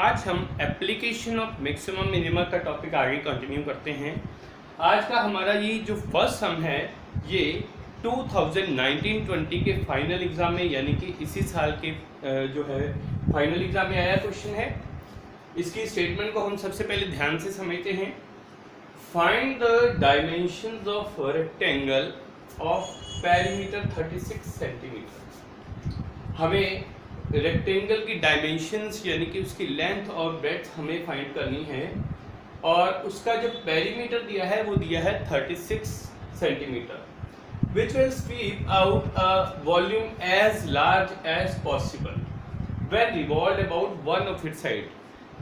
आज हम application of maximum minimum का टॉपिक आगे कंटिन्यू करते हैं। आज का हमारा ये जो फर्स्ट सम है ये 2019-20 के फाइनल एग्जाम में यानी कि इसी साल के जो है फाइनल एग्जाम में आया क्वेश्चन है। इसकी स्टेटमेंट को हम सबसे पहले ध्यान से समझते हैं। Find the dimensions of rectangle of perimeter 36 centimetre. हमें रेक्टेंगल की डायमेंशंस यानी कि उसकी लेंथ और ब्रेड्थ हमें फाइंड करनी है और उसका जो पेरीमीटर दिया है वो दिया है 36 centimetre, which will sweep out a volume as large as possible when revolved about one of its side।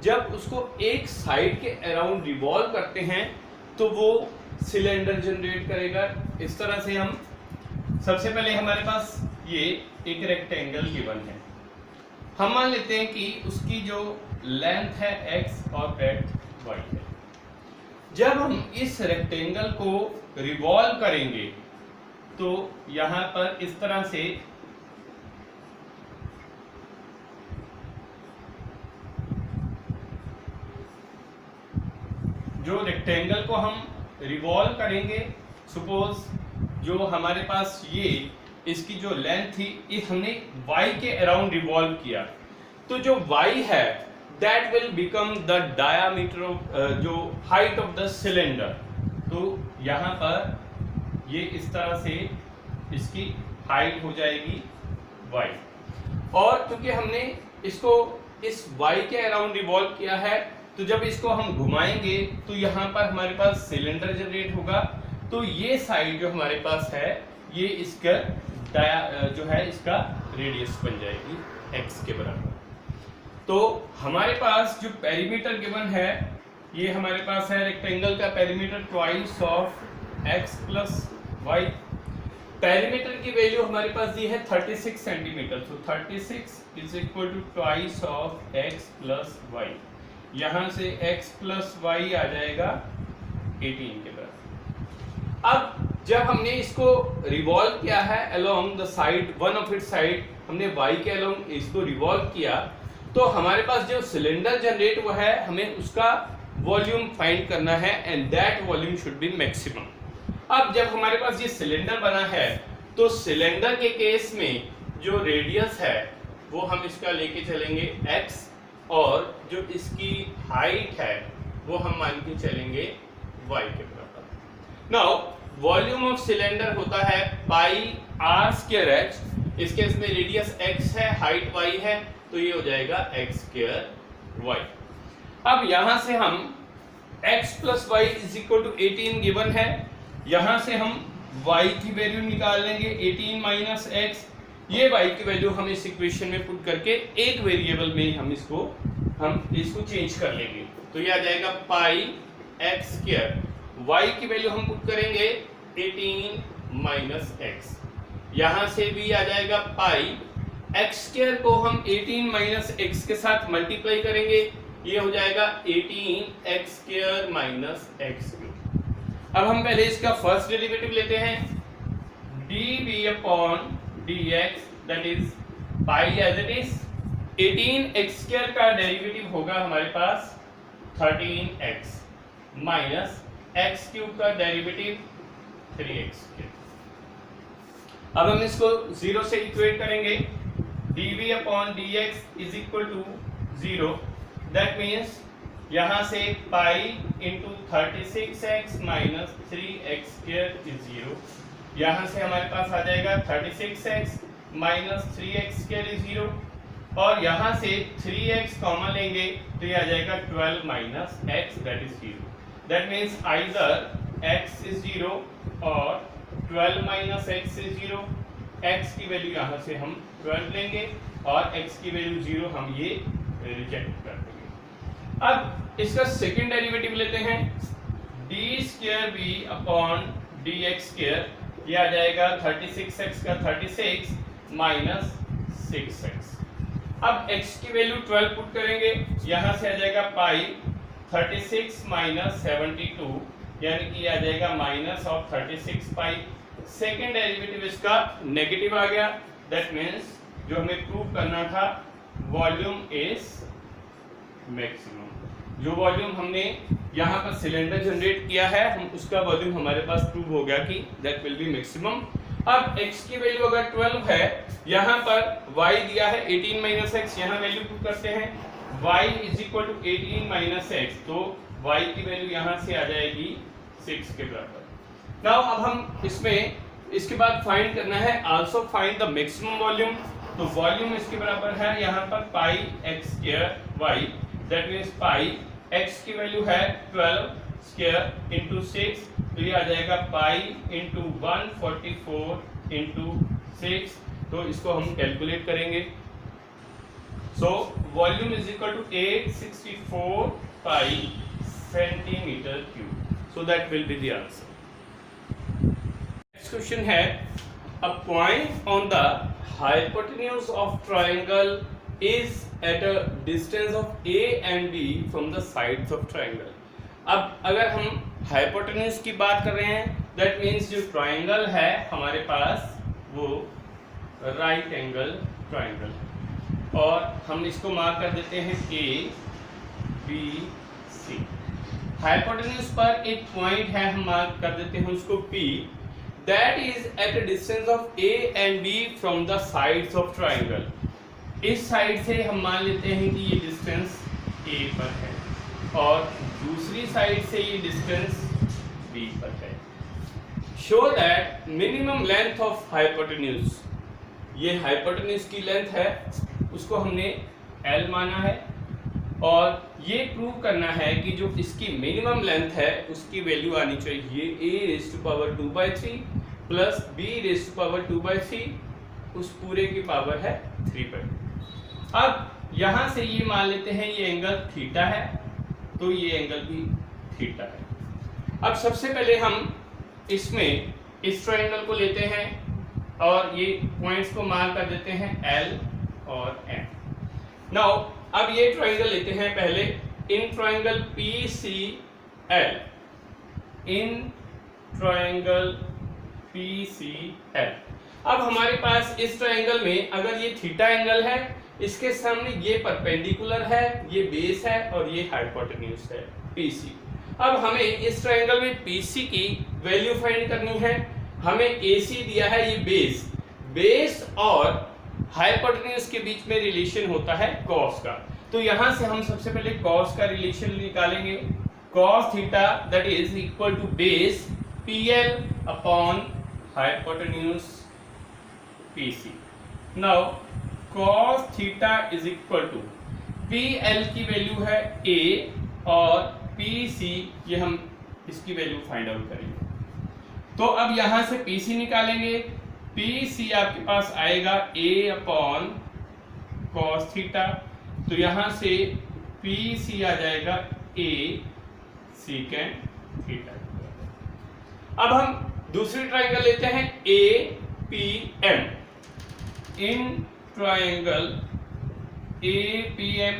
जब उसको एक साइड के अराउंड रिवॉल्व करते हैं तो वो सिलेंडर जनरेट करेगा। इस तरह से हम सबसे पहले हमारे पास ये एक रेक्टेंगल गिवन है। हम मान लेते हैं कि उसकी जो लेंथ है x और ब्रेड्थ y है। जब हम इस रेक्टेंगल को रिवॉल्व करेंगे तो यहां पर इस तरह से जो रेक्टेंगल को हम रिवॉल्व करेंगे, सपोज जो हमारे पास ये इसकी जो लेंथ थी ये हमने y के अराउंड रिवॉल्व किया, तो जो y है that will become the diameter of जो हाइट ऑफ द सिलेंडर। तो यहाँ पर ये इस तरह से इसकी हाइट हो जाएगी y, और क्योंकि हमने इसको इस y के अराउंड रिवॉल्व किया है तो जब इसको हम घुमाएंगे तो यहाँ पर हमारे पास सिलेंडर जनरेट होगा। तो ये साइड जो हमारे पास है ये इसका जो है इसका रेडियस बन जाएगी x के बराबर। तो हमारे पास जो पेरीमीटर गिवन है ये हमारे पास है रेक्टेंगल का perimeter twice of x plus y। Perimeter की वैल्यू हमारे पास दी है 36 सेंटीमीटर, तो 36 is equal to twice of x plus y। यहाँ से x प्लस y आ जाएगा 18 के बराबर। अब जब हमने इसको रिवॉल्व किया है along the side one of it side, हमने y के अलोंग इसको रिवॉल्व किया तो हमारे पास जो सिलेंडर जनरेट हुआ है हमें उसका वॉल्यूम फाइंड करना है and that volume should be maximum. अब जब हमारे पास ये सिलेंडर बना है तो सिलेंडर के केस में जो रेडियस है वो हम इसका लेके चलेंगे x और जो इसकी हाइट है वो हम मान के चलेंगे y के बराबर। नाउ वॉल्यूम ऑफ सिलेंडर होता है पाई आर स्क्वायर एच। इसके इसमें रेडियस x है, हाइट y है, तो ये हो जाएगा x स्क्वायर y। अब यहां से हम x plus y is equal to 18 given है, यहां से हम y की वैल्यू निकाल लेंगे 18 माइनस x। ये y की वैल्यू हम इस इक्वेशन में पुट करके एक वेरिएबल में हम इसको चेंज कर लेंगे, तो ये आ जाएगा पाई x स्क्वायर। y की वैल्यू हम पुट करेंगे 18 माइनस x, यहां से भी आ जाएगा पाई x स्क्वायर को हम 18 माइनस x के साथ मल्टीप्लाई करेंगे, ये हो जाएगा 18 x square minus x cube. अब हम पहले इसका फर्स्ट डेरिवेटिव लेते हैं, dv upon dx that is pi as it is. 18 x square का डेरिवेटिव होगा हमारे पास 13x माइनस x क्यूब का डेरिवेटिव 3x क्यूब। अब हम इसको 0 से इक्वेट करेंगे, dv upon dx is equal to 0, that means यहाँ से pi into 36x minus 3x square is 0। यहाँ से हमारे पास आ जाएगा 36x minus 3x square is 0, और यहाँ से 3x कॉमन लेंगे तो ये आ जाएगा 12 minus x that is 0। That means either x is 0 और 12 माइनस x इज 0। x की वैल्यू यहाँ से हम 12 लेंगे और x की वैल्यू 0 हम ये रिजेक्ट कर देंगे। अब इसका सेकंड डेरिवेटिव लेते हैं, d square v upon dx square, ये आ जाएगा 36x का 36 माइनस 6x। अब x की वैल्यू 12 पुट करेंगे, यहाँ से आ जाएगा पाई 36 माइनस 72, यानी कि आ जाएगा minus of 36 pi. Second derivative इसका नेगेटिव आ गया, दैट मीन्स जो हमें प्रूव करना था वॉल्यूम इज मैक्सिमम। जो वॉल्यूम हमने यहाँ पर सिलेंडर जनरेट किया है, हम उसका वॉल्यूम हमारे पास प्रूव हो गया कि दैट विल बी मैक्सिमम। अब x की वैल्यू अगर 12 है, यहाँ पर y दिया है 18 माइनस एक्स, यहाँ वैल्यू पुट करते हैं y is equal to 18 minus x, तो y की वैल्यू यहाँ से आ जाएगी 6 के बराबर। नाउ अब हम इसमें इसके बाद फाइंड करना है also find the maximum volume. तो वॉल्यूम इसके बराबर है यहाँ पर pi x square y, that means pi x की वैल्यू है 12 स्क्वायर इंटू 6, तो ये आ जाएगा पाई इंटू 144 इंटू 6। तो इसको हम कैलकुलेट करेंगे। So volume is equal to 864 pi centimetre cube, so that will be the answer. Next question है a point on the hypotenuse of triangle is at a distance of a and b from the sides of triangle। अब अगर हम hypotenuse की बात कर रहे हैं, that means जो ट्राइंगल है हमारे पास वो राइट एंगल ट्राइंगल, और हम इसको मार्क कर देते हैं ए बी सी। हाइपोटेन्यूज पर एक पॉइंट है, हम मार्क कर देते हैं उसको P, that is at a distance of A and B from the sides of triangle. इस साइड से हम मान लेते हैं कि ये डिस्टेंस ए पर है और दूसरी साइड से ये डिस्टेंस बी पर है। Show that minimum length of hypotenuse, ये हाइपोटेन्यूज की लेंथ है, उसको हमने एल माना है, और ये प्रूव करना है कि जो इसकी मिनिमम लेंथ है उसकी वैल्यू आनी चाहिए a raise to power 2/3 plus b raise to power 2/3, उस पूरे की पावर है 3/2। अब यहां से ये मान लेते हैं ये एंगल थीटा है, तो ये एंगल भी थीटा है। अब सबसे पहले हम इसमें इस ट्रायंगल को लेते हैं और ये पॉइंट्स को मार्क कर देते हैं L और M। नाउ अब ये ट्रायंगल लेते हैं पहले, in triangle PCL, in triangle PCL। अब हमारे पास इस ट्रायंगल में अगर ये थीटा एंगल है, इसके सामने ये परपेंडिकुलर है, ये बेस है और ये हाइपोटेन्यूज है PC। अब हमें इस ट्रायंगल में PC की वैल्यू फाइंड करनी है। हमें AC दिया है, ये बेस और हाइपोटेन्यूज के बीच में रिलेशन होता है cos का, तो यहां से हम सबसे पहले cos का रिलेशन निकालेंगे। cos theta that is equal to base PL upon hypotenuse PC। Now cos theta is equal to PL की वैल्यू है A और PC ये हम इसकी वैल्यू फाइंड आउट करेंगे। तो अब यहां से PC निकालेंगे, PC आपके पास आएगा A अपॉन cos थीटा, तो यहां से PC आ जाएगा A सेकेंड थीटा। अब हम दूसरी ट्रायंगल लेते हैं APM, इन ट्रायंगल APM।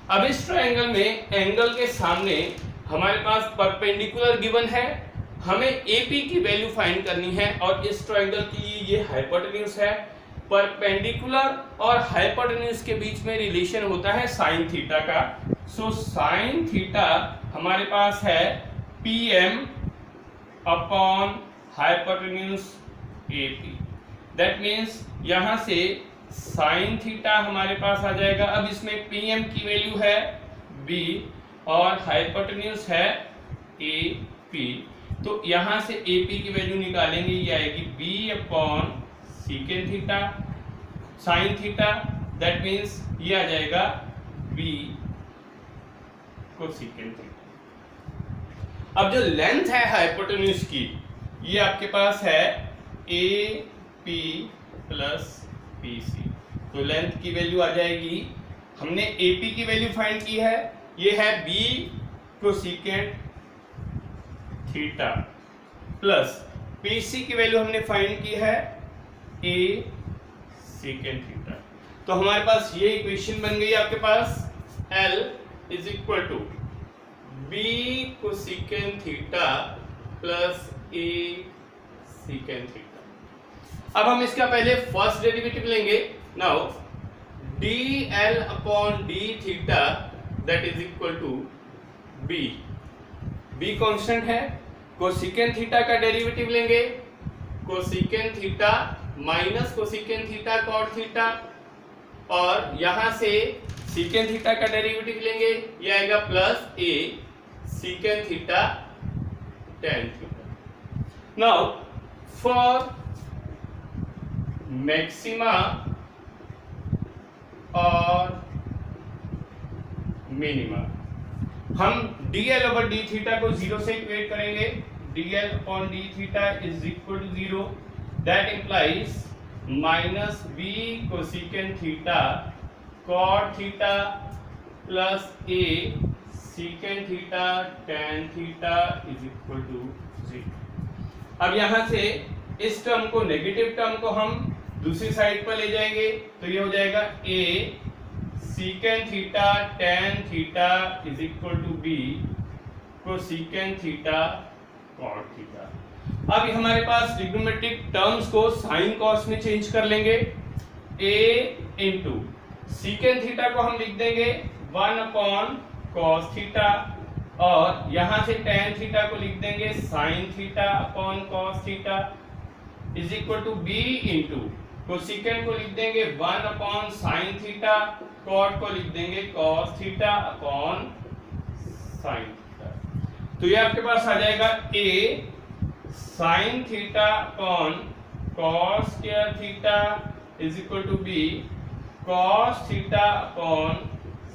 अब इस ट्रायंगल में एंगल के सामने हमारे पास परपेंडिकुलर गिवन है, हमें AP की वैल्यू फाइंड करनी है और इस ट्रायंगल की ये हाइपोटेन्यूज है। परपेंडिकुलर और हाइपोटेन्यूज के बीच में रिलेशन होता है साइन थीटा का, सो साइन थीटा हमारे पास है PM upon hypotenuse AP। That means यहां से साइन थीटा हमारे पास आ जाएगा। अब इसमें PM की वैल्यू है B और हाइपोटेन्यूज है AP, तो यहां से AP की वैल्यू निकालेंगे, ये आएगी B upon secant theta sine theta, that means ये आ जाएगा B को सीकेंड थीटा। अब जो लेंथ है हाइपोटेन्यूज की, ये आपके पास है AP प्लस PC, तो लेंथ की वैल्यू आ जाएगी, हमने AP की वैल्यू फाइंड की है, ये है B cosecant theta plus PC की वैल्यू हमने फाइंड की है A सेकेंट थीटा। तो हमारे पास ये इक्वेशन बन गई आपके पास L is equal to B cosecant theta plus A secant theta. अब हम इसका पहले फर्स्ट डेरिवेटिव लेंगे। Now dl upon d theta that is equal to B. B constant है, कोसेकेंट थीटा का डेरिवेटिव लेंगे, cosecant theta minus cosecant theta cot theta, और यहां से सीकेंट थीटा का डेरिवेटिव लेंगे, ये आएगा plus A secant theta tan theta. Now for maxima और मिनिमा हम dl ओवर d थीटा को जीरो से इक्वेट करेंगे, dl upon d theta is equal to zero, that implies minus b cosecant theta cot theta plus a secant theta tan theta is equal to zero. अब यहां से इस term को, negative term को हम दूसरी साइड पर ले जाएंगे, तो ये हो जाएगा a secant theta tan theta is equal to B cosecant theta cot theta. अब हमारे पास ट्रिग्नोमेट्रिक टर्म्स को साइन कॉस में चेंज कर लेंगे, a इंटू सीकेंट थीटा को हम लिख देंगे 1 अपॉन कॉस थीटा, और यहां से टेन थीटा को लिख देंगे sine theta upon cos theta is equal to B into cosecant को लिख देंगे 1 अपॉन साइन थीटा, कॉट को लिख देंगे cos theta upon sine theta. तो ये आपके पास आ जाएगा a sine theta upon cos square theta is equal to B cos theta upon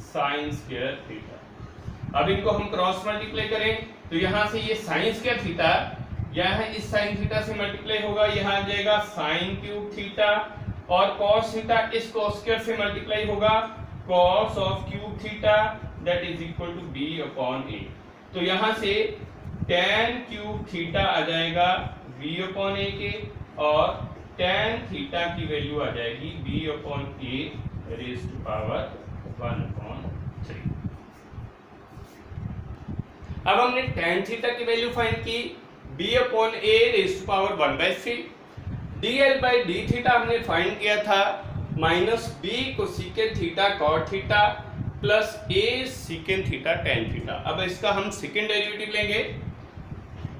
sine square theta. अब इनको हम क्रॉस मल्टीप्लाई करें, तो यहां से ये साइन स्क्वायर थीटा यहां इस साइन थीटा से मल्टीप्लाई होगा, यहां आ जाएगा साइन क्यूब थीटा, और कॉस थीटा इस कॉस स्क्वायर से मल्टीप्लाई होगा cos of cube theta that is equal to b upon a. तो यहां से tan क्यूब थीटा आ जाएगा b अपॉन ए के, और tan थीटा की वैल्यू आ जाएगी b upon A raise to power 1 upon 3। अब हमने tan थीटा की वैल्यू फाइंड की b upon A raise to power 1/3, dl by d theta हमने फाइंड किया था minus b cosecant theta cot theta plus a secant theta tan theta. अब इसका हम सेकेंड डेरिवेटिव लेंगे,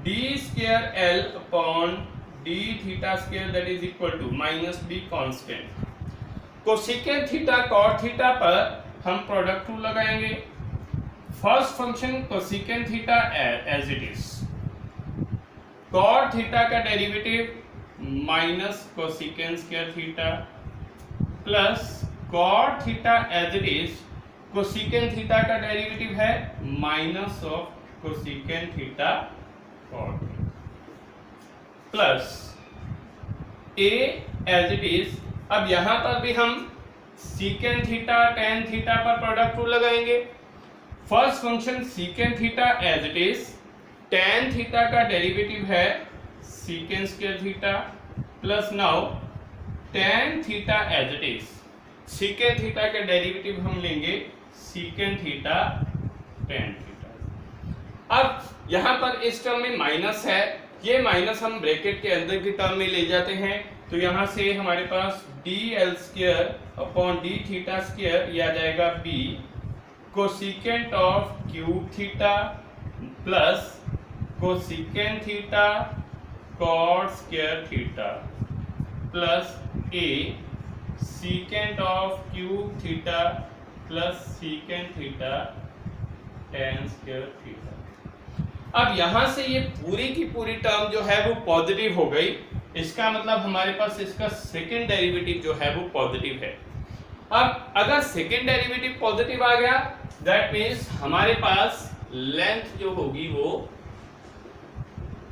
d square l upon d theta square that is equal to minus b constant. Cosecant theta cot theta पर हम product rule लगाएंगे, first function cosecant theta as it is, cot theta का derivative minus cosecant square theta plus cot theta as it is, cosecant theta का derivative है minus of cosecant theta cot plus a as it is. अब यहां पर भी हम secant theta tan theta पर product rule लगाएंगे, first function secant theta as it is, tan theta का डेरिवेटिव है secant square theta plus now tan theta as it is, secant theta का डेरिवेटिव हम लेंगे सीकेंट थीटा टेन थीटा। अब यहां पर इस टर्म में माइनस है, ये माइनस हम ब्रैकेट के अंदर की टर्म में ले जाते हैं, तो यहां से हमारे पास dl square upon d theta square ये आ जाएगा b cosecant of cube theta plus cosecant theta cot square theta plus a secant of cube theta plus secant theta tan square theta. अब यहां से ये पूरी की पूरी टर्म जो है वो पॉजिटिव हो गई, इसका मतलब हमारे पास इसका सेकेंड डेरिवेटिव जो है वो पॉजिटिव है। अब अगर सेकेंड डेरिवेटिव पॉजिटिव आ गया दैट मीन्स हमारे पास लेंथ जो होगी वो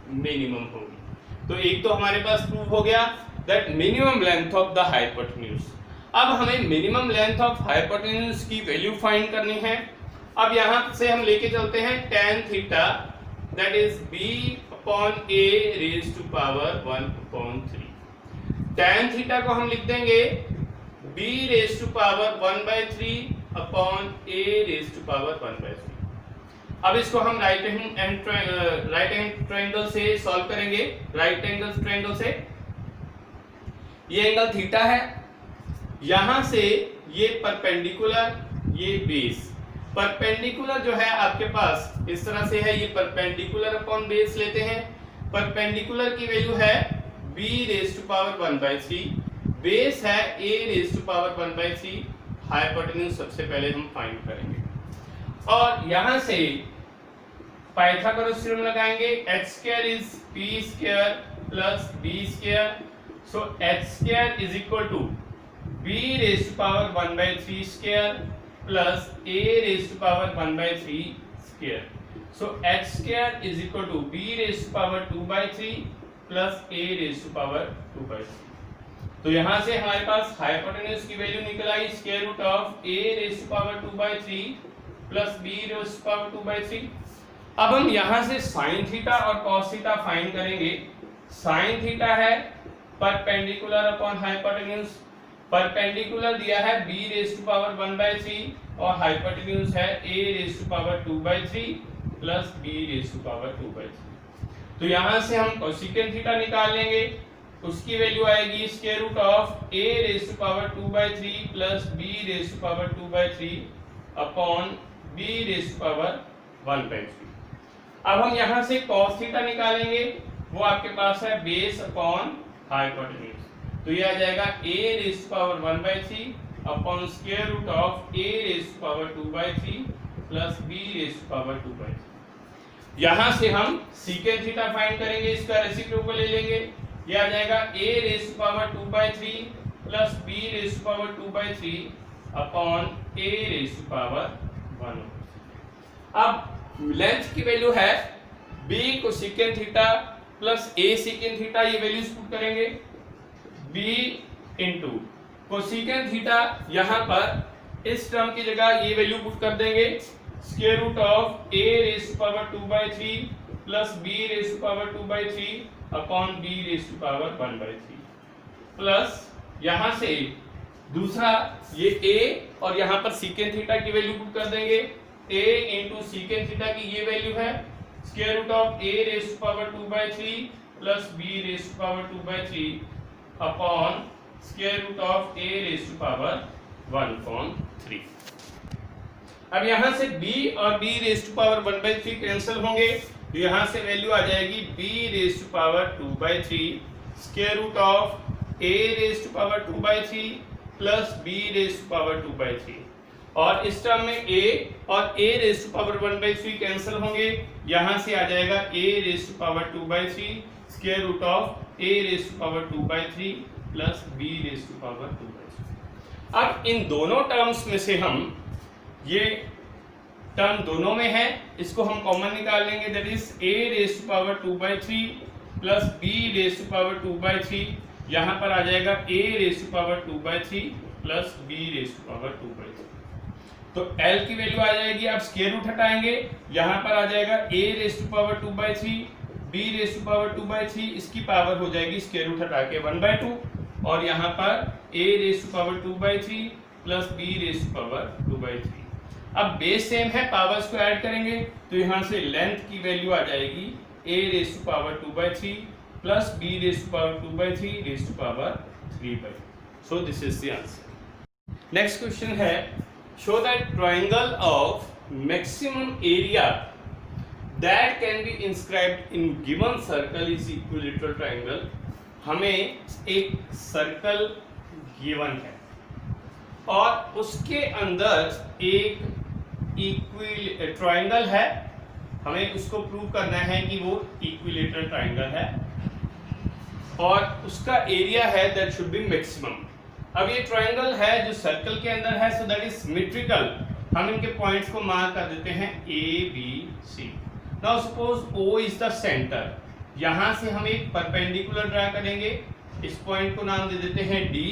मिनिमम होगी। तो एक तो हमारे पास प्रूव हो गया that minimum length of the hypotenuse. अब हमें मिनिमम लेंथ ऑफ हाइपोटेन्यूज की वैल्यू फाइंड करनी है। अब यहां से हम लेके चलते हैं tan theta that is b upon a raise to power 1 upon 3। tan theta को हम लिख देंगे b raise to power 1/3 upon a raise to power 1/3। अब इसको हम राइट हैंड ट्रायंगल से सॉल्व करेंगे। राइट एंगल ट्रायंगल से ये एंगल थीटा है, यहां से ये परपेंडिकुलर ये बेस, परपेंडिकुलर जो है आपके पास इस तरह से है, ये परपेंडिकुलर अपॉन बेस लेते हैं। परपेंडिकुलर की वैल्यू है b raise to power 1/3, base है a raise to power 1/3, hypotenuse सबसे पहले हम फाइंड करेंगे और यहां से पाइथागोरस थ्योरम लगाएंगे। h² is p² plus b², so h² is equal to b raise to power 1/3² plus a raise to power 1/3², so h² is equal to b raise to power 2/3 plus a raise to power 2/3। तो यहां से हमारे पास hypotenuse की value निकल आई square root of a raise to power 2/3 plus b raise to power 2/3। अब हम यहां से sin थीटा और cos थीटा फाइंड करेंगे। sin थीटा है परपेंडिकुलर अपॉन हाइपोटेन्यूज, परपेंडिकुलर दिया है b रेज़ टू पावर 1/3 और हाइपोटेन्यूज है a raise to power 2/3 plus b raise to power 2/3। तो यहां से हम कोसेकेंट थीटा निकाल लेंगे, उसकी वैल्यू आएगी square root of a raise to power 2/3 plus b raise to power 2/3 upon b raise to power 1/3। अब हम यहां से cos थीटा निकालेंगे, वो आपके पास है बेस अपॉन हाइपोटेन्यूज, तो ये आ जाएगा a raise to power 1/3 upon square root of a raise to power 2/3 plus b raise to power 2/3। यहां से हम सीकेंट थीटा फाइंड करेंगे, इसका रेसिप्रोकल ले लेंगे, ये आ जाएगा a raise to power 2/3 plus b raise to power 2/3 upon a raise to power 1/3। अब लेंथ की वैल्यू है b cosecant theta plus a secant theta, ये वैल्यूज पुट करेंगे। b इंटू कोसेकेंट थीटा, यहां पर इस टर्म की जगह ये वैल्यू पुट कर देंगे square root of a raise to power 2/3 plus b raise to power 2/3 upon b raise to power 1/3 plus यहां से दूसरा ये a और यहां पर सेकेंट थीटा की वैल्यू पुट कर देंगे। a इंटू सीकेंट थीटा की ये वैल्यू है square root of a raise to power 2/3 plus b raise to power 2/3 upon square root of a raise to power 1/3। अब यहां से b और b raise to power 1/3 cancel होंगे, तो यहां से वैल्यू आ जाएगी b raise to power 2/3 square root of a raise to power 2/3 plus b raise to power 2/3, और इस टर्म में a और a raise to power 1/3 cancel होंगे, यहां से आ जाएगा a raise to power 2/3 square root of a raise to power 2/3 plus b raise to power 2/3। अब इन दोनों टर्म्स में से हम ये टर्म दोनों में है, इसको हम कॉमन निकाल लेंगे, that is a raise to power 2/3 plus b raise to power 2/3, यहां पर आ जाएगा a raise to power 2/3 plus b raise to power 2/3। तो L की वैल्यू आ जाएगी, आप स्क्वायर रूट हटाएंगे, यहां पर आ जाएगा a raise to power 2/3 b raise to power 2/3, इसकी पावर हो जाएगी स्क्वायर रूट हटा के 1/2 और यहां पर a raise to power 2/3 plus b raise to power 2/3। अब बेस सेम है, पावर्स को ऐड करेंगे, तो यहां से लेंथ की वैल्यू आ जाएगी a raise to power 2/3 plus b raise to power 2/3 raise to power 3/3। So this is the answer. Next question है, show that triangle of maximum area that can be inscribed in given circle is equilateral triangle। हमें एक circle given है और उसके अंदर एक triangle है, हमें उसको प्रूव करना है कि वो इक्विलेटरल ट्रायंगल है और उसका एरिया है दैट शुड बी मैक्सिमम। अब ये ट्रायंगल है जो सर्कल के अंदर है, सो दैट इज सिमेट्रिकल। हम इनके पॉइंट्स को मार्क कर देते हैं A B C। Now suppose O is the centre, यहां से हम एक परपेंडिकुलर ड्रा करेंगे, इस पॉइंट को नाम दे देते हैं D,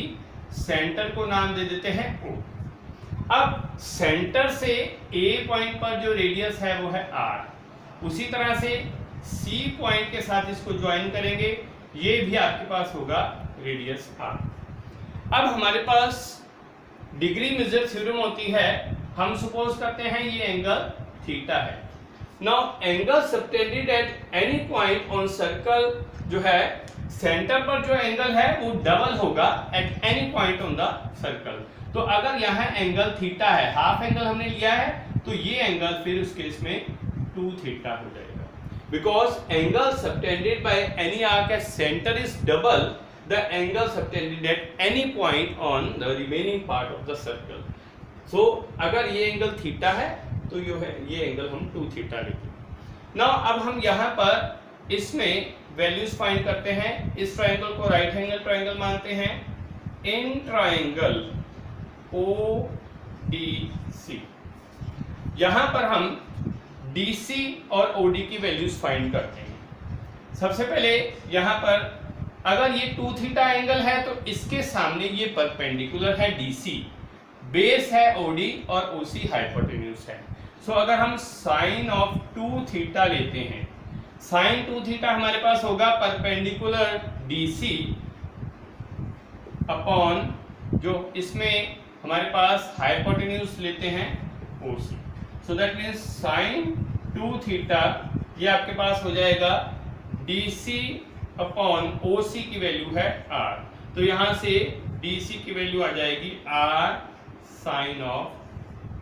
सेंटर को नाम दे देते हैं O। अब सेंटर से A पॉइंट पर जो रेडियस है वो है R, उसी तरह से C पॉइंट के साथ इसको ज्वाइन करेंगे, ये भी आपके पास होगा रेडियस R। अब हमारे पास डिग्री मेजर थ्योरम होती है, हम सपोज करते हैं ये एंगल थीटा है। Now angle subtended at any point on circle जो है सेंटर पर जो एंगल है वो डबल होगा eight any point on the circle. तो अगर यहाँ एंगल थीटा है, हाफ एंगल हमने लिया है, तो ये एंगल फिर उस केस में 2 थीटा हो जाएगा, because angle subtended by any arc at centre is double the angle subtended at any point on the remaining part of the circle. So अगर ये एंगल थीटा है तो ये एंगल हम 2 थीटा लेंगे। नाउ अब हम यहाँ पर इसमें वैल्यूज फाइंड करते हैं। इस ट्रायंगल को राइट एंगल ट्रायंगल मानते हैं। इन ट्रायंगल ODC यहां पर हम DC और OD की वैल्यूज फाइंड करते हैं। सबसे पहले यहां पर अगर ये 2 थीटा एंगल है तो इसके सामने ये परपेंडिकुलर है DC, बेस है OD और OC हाइपोटेन्यूज है। सो अगर हम साइन ऑफ 2 थीटा लेते हैं, साइन 2 थीटा हमारे पास होगा परपेंडिकुलर DC अपॉन जो इसमें हमारे पास हाइपोटेन्यूज लेते हैं OC। So that means sign 2 theta ये आपके पास हो जाएगा DC अपॉन OC की वैल्यू है R, तो यहां से DC की वैल्यू आ जाएगी R साइन ऑफ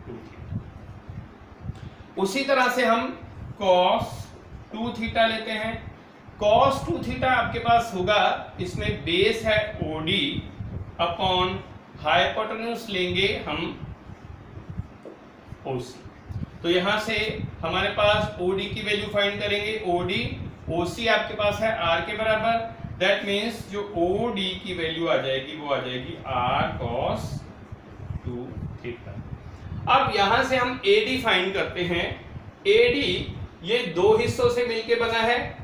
2 थीटा। उसी तरह से हम cos 2 थीटा लेते हैं। cos 2 थीटा आपके पास होगा, इसमें बेस है OD अपॉन हाइपोटेन्यूज लेंगे हम OC। तो यहां से हमारे पास OD की वैल्यू फाइंड करेंगे। OC आपके पास है R के बराबर, दैट मीन्स जो OD की वैल्यू आ जाएगी वो आ जाएगी R cos 2 थीटा। अब यहां से हम AD फाइंड करते हैं। AD ये 2 हिस्सों से मिलके बना है।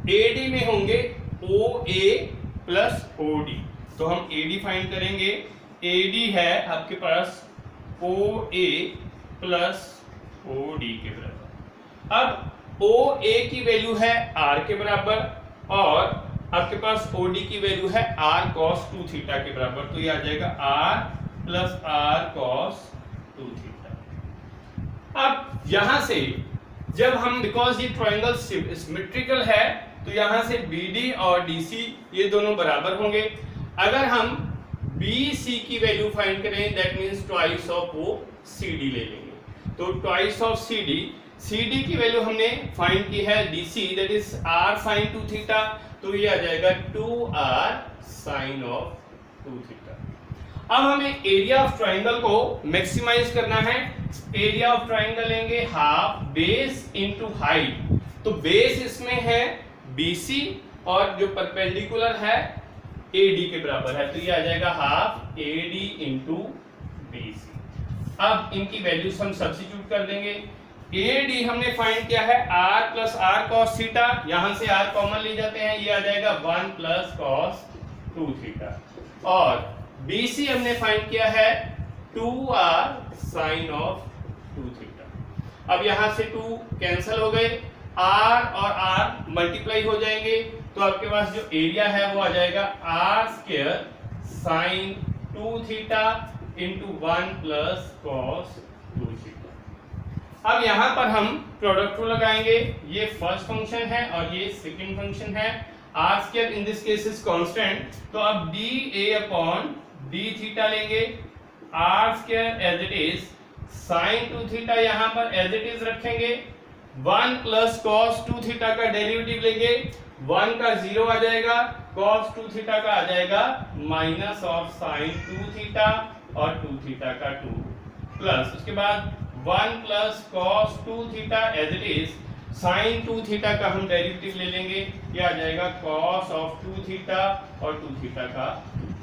AD में होंगे OA प्लस OD, तो हम AD फाइंड करेंगे। AD है आपके पास OA प्लस OD के बराबर। अब OA की वैल्यू है R के बराबर और आपके पास OD की वैल्यू है R cos 2 थीटा के बराबर, तो ये आ जाएगा R plus R cos 2 theta. अब यहां से जब हम, बिकॉज ये ट्रायंगल सिमेट्रिकल है, तो यहां से BD और DC ये दोनों बराबर होंगे। अगर हम BC की वैल्यू फाइंड करें, दैट मींस ट्वाइस ऑफ वो CD ले लेंगे। तो ट्वाइस ऑफ CD की वैल्यू हमने फाइंड की है DC, that is R sin 2 theta, तो ये आ जाएगा 2R sin ऑफ 2 थीटा। अब हमें एरिया ऑफ ट्रायंगल को मैक्सिमाइज करना है। एरिया ऑफ ट्रायंगल लेंगे हाफ बेस इनटू हाइट, तो बेस इसमें है BC और जो परपेंडिकुलर है AD के बराबर है, तो ये आ जाएगा हाफ AD इंटू BC। अब इनकी वैल्यूज हम सब्स्टिट्यूट कर देंगे। AD हमने फाइंड किया है R plus R cos theta, यहां से R कॉमन ले जाते हैं, ये आ जाएगा 1 प्लस cos 2 थीटा। और BC हमने फाइंड किया है 2R sin ऑफ 2 थीटा। अब यहां से 2 कैंसिल हो गए, R और R मल्टीप्लाई हो जाएंगे, तो आपके पास जो एरिया है वो आ जाएगा R square sin 2 theta into 1 plus cos 2 theta. अब यहां पर हम प्रोडक्ट रूल लगाएंगे। ये फर्स्ट फंक्शन है और ये सेकंड फंक्शन है। R square in this case is constant, तो अब dA अपॉन d थीटा लेंगे। R square as it is sin 2 theta यहां पर एज इट इज रखेंगे। 1 प्लस cos 2 थीटा का डेरिवेटिव लेंगे, 1 का 0 आ जाएगा, cos 2 थीटा का आ जाएगा माइनस ऑफ sin 2 थीटा और 2 थीटा का 2 प्लस, उसके बाद 1 plus cos 2 theta as it is sin 2 theta का हम डेरिवेटिव ले लेंगे, ये आ जाएगा cos ऑफ 2 थीटा और 2 थीटा का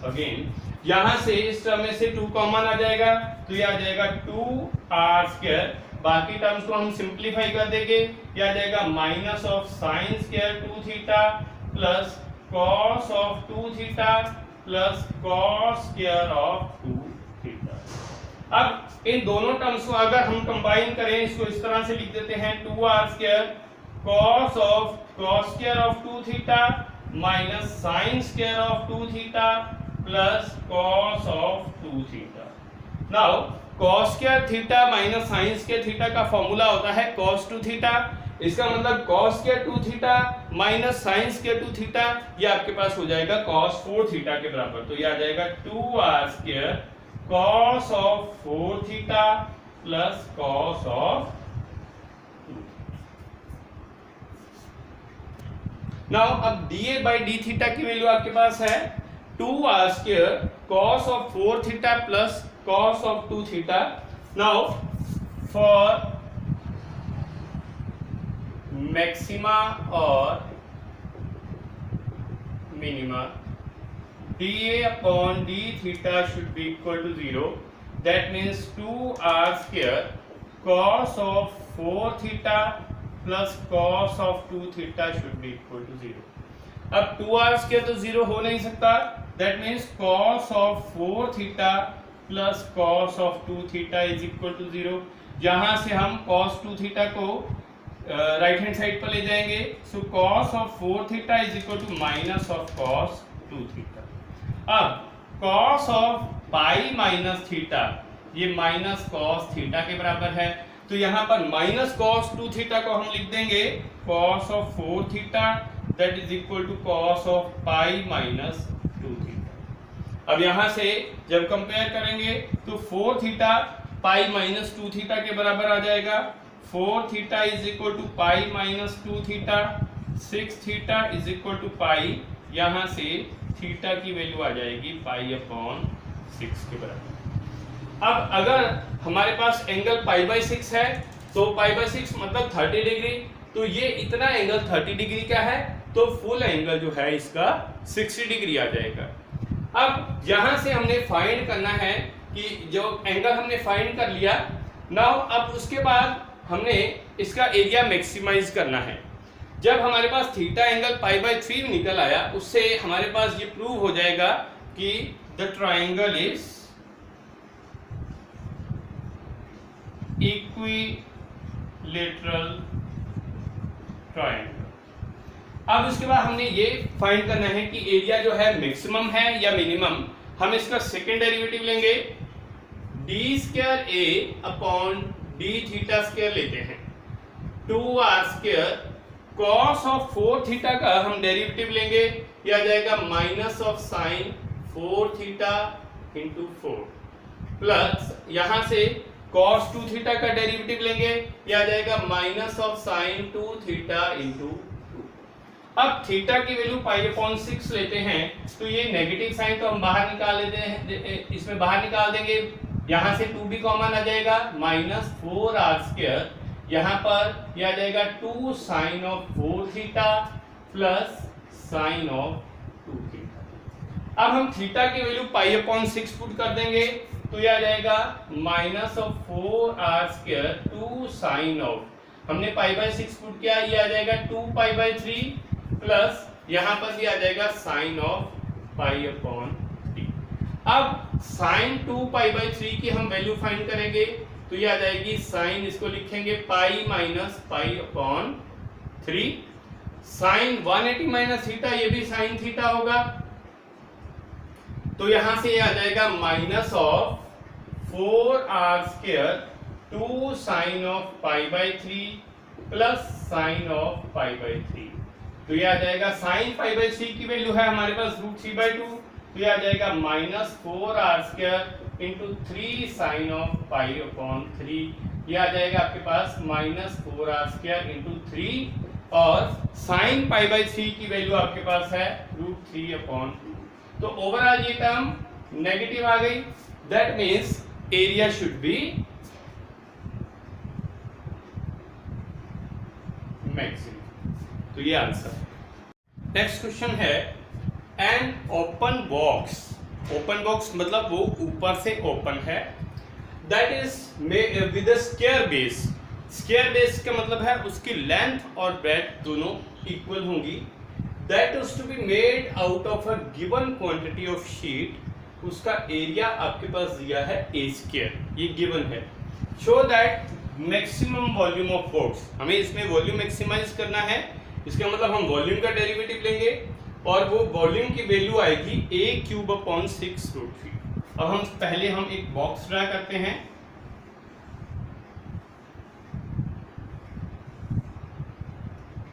अगेन। यहां से इस टर्म में से 2 कॉमन आ जाएगा, तो ये आ जाएगा 2R स्क्वायर। बाकी टर्म्स को हम सिंप्लीफाई कर देंगे, ये आ जाएगा minus of sin square 2 theta plus cos of 2 theta plus cos square of 2 theta. अब इन दोनों टर्म्स को अगर हम कंबाइन करें, इसको इस तरह से लिख देते हैं 2R square cos square of 2 theta minus sin square of 2 theta plus cos of 2 theta. Now cos square theta minus sin square theta का फॉर्मूला होता है cos 2 थीटा। इसका मतलब cos square 2 theta minus sin square 2 theta, ये आपके पास हो जाएगा cos 4 theta के बराबर, तो ये आ जाएगा 2R square cos of 4 theta plus cos of 2। Now अब dA बाई डी थीटा की वैल्यू आपके पास है 2r² cos of 4 theta plus cos of 2 theta. Now for maxima or minima, dA upon d theta should be equal to 0. That means 2r² cos of 4 theta plus cos of 2 theta should be equal to 0. अब 2r² तो 0 हो नहीं सकता, that means cos of 4 theta plus cos of 2 theta is equal to 0. जहां से हम cos 2 theta को right hand side पर ले जाएंगे, so cos of 4 theta is equal to minus of cos 2 theta. अब cos of pi minus theta ये minus cos theta के बराबर है, तो यहाँ पर माइनस cos 2 थीटा को हम लिख देंगे cos of 4 theta that is equal to cos of pi minus 2 theta. अब यहाँ से जब कंपेयर करेंगे तो 4 थीटा पाई माइनस 2 थीटा के बराबर आ जाएगा. 4 theta is equal to pi minus 2 theta. 6 theta is equal to pi, यहाँ से थीटा की वैल्यू आ जाएगी पाई अपॉन 6 के बराबर. अब अगर हमारे पास एंगल पाई बाई 6 है तो पाई बाई 6 मतलब 30 डिग्री, तो ये इतना एंगल 30 डिग्री का है, तो फुल एंगल जो है इसका 60 डिग्री आ जाएगा. अब यहां से हमने फाइंड करना है कि जो एंगल हमने फाइंड कर लिया, नाउ अब उसके बाद हमने इसका एरिया मैक्सिमाइज करना है. जब हमारे पास थीटा एंगल पाई बाई 3 निकल आया, उससे हमारे पास ये प्रूव हो जाएगा कि the triangle is equilateral triangle. अब इसके बाद हमने ये फाइंड करना है कि एरिया जो है मैक्सिमम है या मिनिमम. हम इसका सेकेंड डेरिवेटिव लेंगे, डी स्क्वायर ए अपॉन डी थीटा स्क्वायर लेते हैं. 2r² cos ऑफ 4 थीटा का हम डेरिवेटिव लेंगे, यह आ जाएगा minus of sine 4 theta into 4 plus यहाँ से cos 2 थीटा का डेरिवेटिव लेंगे, यह आ जाएगा minus of sine 2 theta into 2. अब थीटा की वैल्यू पाई अपॉन 6 लेते हैं, तो ये नेगेटिव साइन तो हम बाहर निकाल लेते हैं, इसमें बाहर निकाल देंगे. यहाँ से 2 भी कॉमन आ जाएगा, माइनस 4r², यहाँ पर यह आ जाएगा 2 sine of 4 theta plus sine of 2 theta. अब हम थीटा की वैल्यू पाई अपॉन 6 पुट कर देंगे, तो यह आ जाएगा minus of 4r² 2 sine of, हमने पाई बाई 6 पुट किया, ये आ जाएगा 2 पाई बाई 3 प्लस यहाँ पर भी आ जाएगा साइन ऑफ पाई अपॉन 3. अब साइन 2 पाई बाई 3 की हम वैल्यू फाइंड करेंगे, तो ये आ जाएगी साइन, इसको लिखेंगे pi minus pi upon 3. Sine 180 minus theta, ये भी साइन थीटा होगा, तो यहां से ये आ जाएगा minus of 4r² 2 sine of pi by 3 plus sine of pi by 3. तो ये आ जाएगा साइन पाई बाई 3 की वैल्यू है हमारे पास √3/2, तो ये आ जाएगा minus 4r² into 3 sine of pi upon 3. ये आ जाएगा आपके पास माइनस 4r² इंटू 3 और साइन पाई बाई 3 की वैल्यू आपके पास है √3/2. तो ओवरऑल ये टर्म नेगेटिव आ गई, that means area should be maximum. तो ये आंसर. नेक्स्ट क्वेश्चन है, an open box. Open box मतलब वो ऊपर से ओपन है, that is with a square base. Square base का मतलब है उसकी लेंथ और ब्रेड्थ दोनों इक्वल होंगी. That is to be made out of a given quantity of sheet. उसका एरिया आपके पास दिया है a², ये गिवन है. Show that maximum volume of box, हमें इसमें वॉल्यूम मैक्सिमाइज करना है. इसका मतलब हम वॉल्यूम का डेरिवेटिव लेंगे और वो वॉल्यूम की वैल्यू आएगी a³ अपॉन 6√3. अब हम पहले एक बॉक्स ड्रा करते हैं.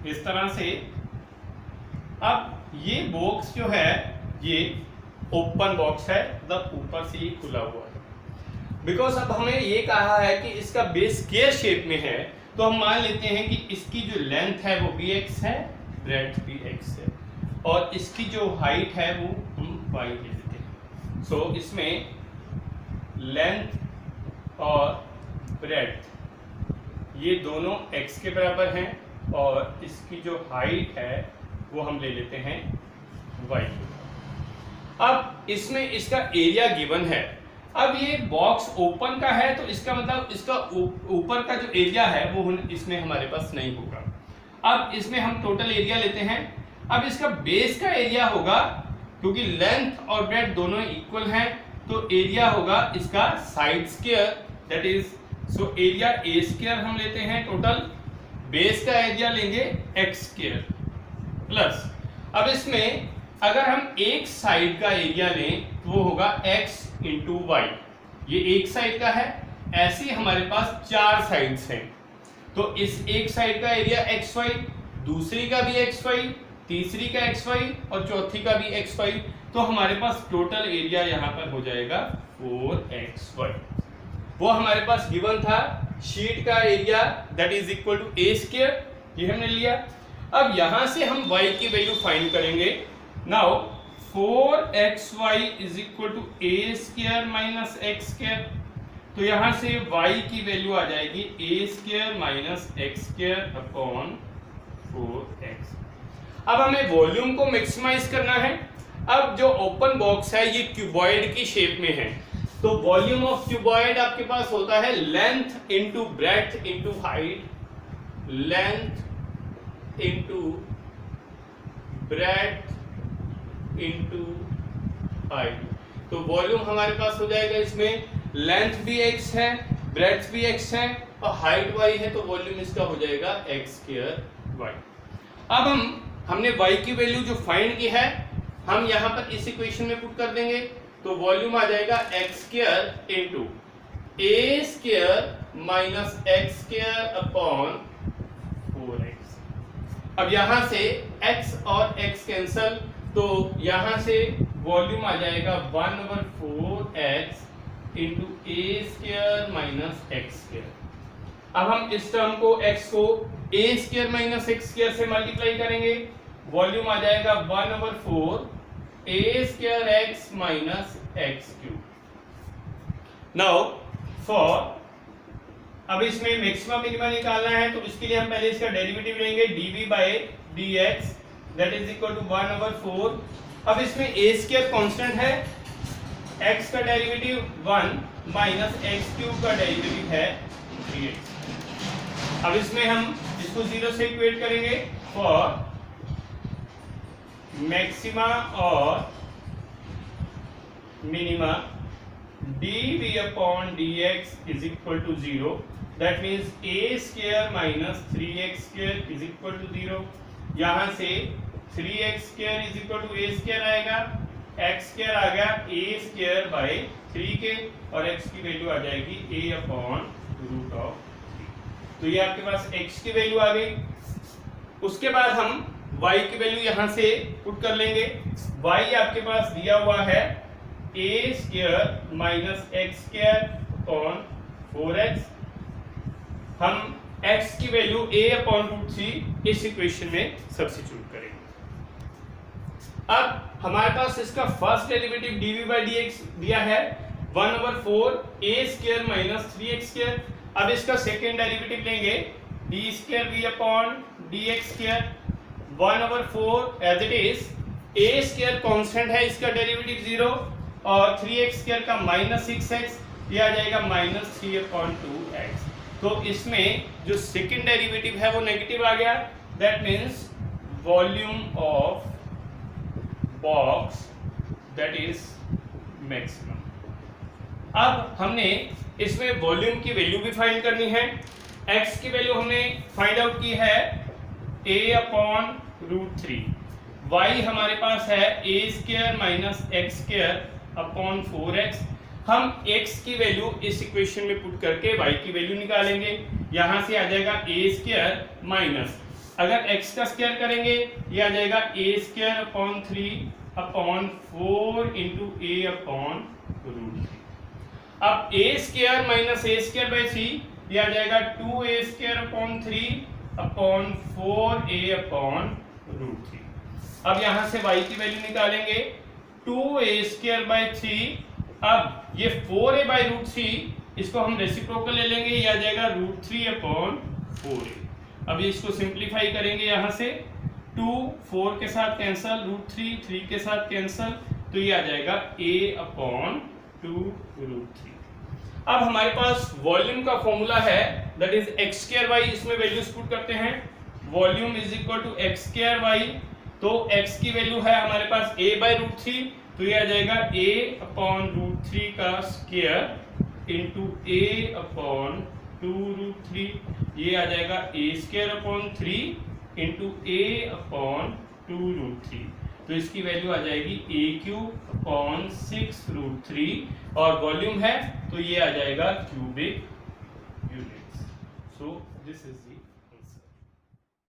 इस तरह से. अब ये बॉक्स जो है ये ओपन बॉक्स है, मतलब ऊपर से ये खुला हुआ है. बिकॉज अब हमें ये कहा है कि इसका बेस स्क्वायर शेप में है, तो हम मान लेते हैं कि इसकी जो लेंथ है वो bx है, ब्रेड्थ bx है, और इसकी जो हाइट है वो हम y ले लेते हैं। सो इसमें लेंथ और ब्रेड्थ ये दोनों x के बराबर हैं, और इसकी जो हाइट है वो हम ले लेते हैं y। अब इसमें इसका एरिया गिवन है। अब ये बॉक्स ओपन का है, तो इसका मतलब इसका ऊपर का जो एरिया है वो इसमें हमारे पास नहीं होगा। अब इसमें हम टोटल एरिया लेते हैं। अब इसका बेस का एरिया होगा, क्योंकि लेंथ और ब्रेड्थ दोनों इक्वल हैं, तो एरिया होगा इसका side square, that is so area A square हम लेते हैं टोटल, बेस का एरिया लेंगे एक्स स्क्वायर प्लस, अब इसमें अगर हम एक साइड का एरिया लें तो वो होगा x इंटू वाई, ये एक साइड का है, ऐसे हमारे पास चार साइड्स हैं, तो इस एक साइड का एरिया xy, दूसरी का भी xy, तीसरी का xy और चौथी का भी xy, तो हमारे पास टोटल एरिया यहाँ पर हो जाएगा 4xy। वो हमारे पास गिवन था शीट का area that is equal to a square, ये हमने लिया। अब यहां से हम y की वैल्यू फाइंड करेंगे। Now 4xy is equal to a square minus x square, तो यहां से y की वैल्यू आ जाएगी a square minus x square upon 4x। अब हमें वॉल्यूम को मैक्सिमाइज करना है। अब जो ओपन बॉक्स है ये क्यूबॉइड की शेप में है, तो वॉल्यूम ऑफ क्यूबॉइड आपके पास होता है length into breadth into height, length into breadth into height, तो वॉल्यूम हमारे पास हो जाएगा, इसमें लेंथ भी x है, ब्रेड्थ भी x है और हाइट y है, तो वॉल्यूम इसका हो जाएगा x स्क्वायर y। अब हमने y की वैल्यू जो फाइंड की है हम यहाँ पर इस इक्वेशन में पुट कर देंगे, तो वॉल्यूम आ जाएगा x square into a square minus x square upon 4x। अब यहाँ से x और x कैंसल, तो यहां से वॉल्यूम आ जाएगा 1/4x into a square minus x square. अब हम इस टर्म को x को a square minus x square से मल्टीप्लाई करेंगे, वॉल्यूम आ जाएगा 1/4 a square x minus x cube. Now for, अब इसमें मैक्सिमम मिनिमम निकालना है, तो इसके लिए हम पहले इसका डेरिवेटिव लेंगे dv by dx that is equal to 1/4। अब इसमें ए स्क्वायर कांस्टेंट है, x का डेरिवेटिव 1 माइनस एक्स क्यूब का डेरिवेटिव है 3x। अब इसमें हम इसको 0 से इक्वेट करेंगे फॉर मैक्सिमा और minima dv upon dx is equal to 0, that means a square minus 3x square is equal to 0। यहां से 3x square is equal to a square आएगा, x स्क्वायर आ गया ए स्क्वायर बाय 3 के, और x की value आ जाएगी a अपॉन रूट ऑफ 3। तो ये आपके पास x की वैल्यू आ गई। उसके बाद हम y की वैल्यू यहां से पुट कर लेंगे। y आपके पास दिया हुआ है a square minus x square upon 4x। हम x की वैल्यू a अपॉन रूट 3 इस इक्वेशन में सब्स्टिट्यूट करेंगे। अब हमारे पास इसका first derivative dv by dx दिया है 1/4 a square minus 3x square. अब इसका सेकेंड डेरिवेटिव लेंगे d square v upon dx square 1/4 as it is, a square constant है, इसका डेरिवेटिव 0 और 3x स्क्वायर का माइनस 6x, ये आ जाएगा माइनस 3/2x। तो इसमें जो सेकेंड डेरिवेटिव है वो नेगेटिव आ गया, that means volume of box that is maximum. अब हमने इसमें वॉल्यूम की वैल्यू भी फाइंड करनी है। x की वैल्यू हमने फाइंड आउट की है a अपॉन रूट 3, y हमारे पास है a square minus x square upon 4x। हम x की वैल्यू इस इक्वेशन में पुट करके y की वैल्यू निकालेंगे। यहां से आ जाएगा a स्क्वायर माइनस, अगर x का स्क्वायर करेंगे ये आ जाएगा a square upon 3 upon 4 into a upon root 3। अब a square minus a square by 3 ये आ जाएगा 2a square upon 3 upon 4a upon root 3। अब यहां से y की वैल्यू निकालेंगे 2a स्क्वायर बाई 3। अब ये 4a बाई रूट 3 इसको हम रेसिप्रोकल ले लेंगे, ये आ जाएगा रूट 3 अपॉन 4a। अब इसको सिंप्लीफाई करेंगे, यहां से 2 4 के साथ कैंसल, रूट 3 3 के साथ कैंसल, तो ये आ जाएगा a अपॉन 2 रूट 3। अब हमारे पास वॉल्यूम का फॉर्मूला है that is x square y, इसमें वैल्यूज पुट करते हैं। Volume is equal to x square y, तो x की वैल्यू है हमारे पास a बाई रूट 3, तो ये आ जाएगा a अपॉन रूट 3 का square into a upon 2 root 3, ये आ जाएगा a square upon 3 into a upon 2 root 3, तो इसकी वैल्यू आ जाएगी a क्यूब अपॉन 6 रूट 3, और वॉल्यूम है तो ये आ जाएगा cubic units. So this is the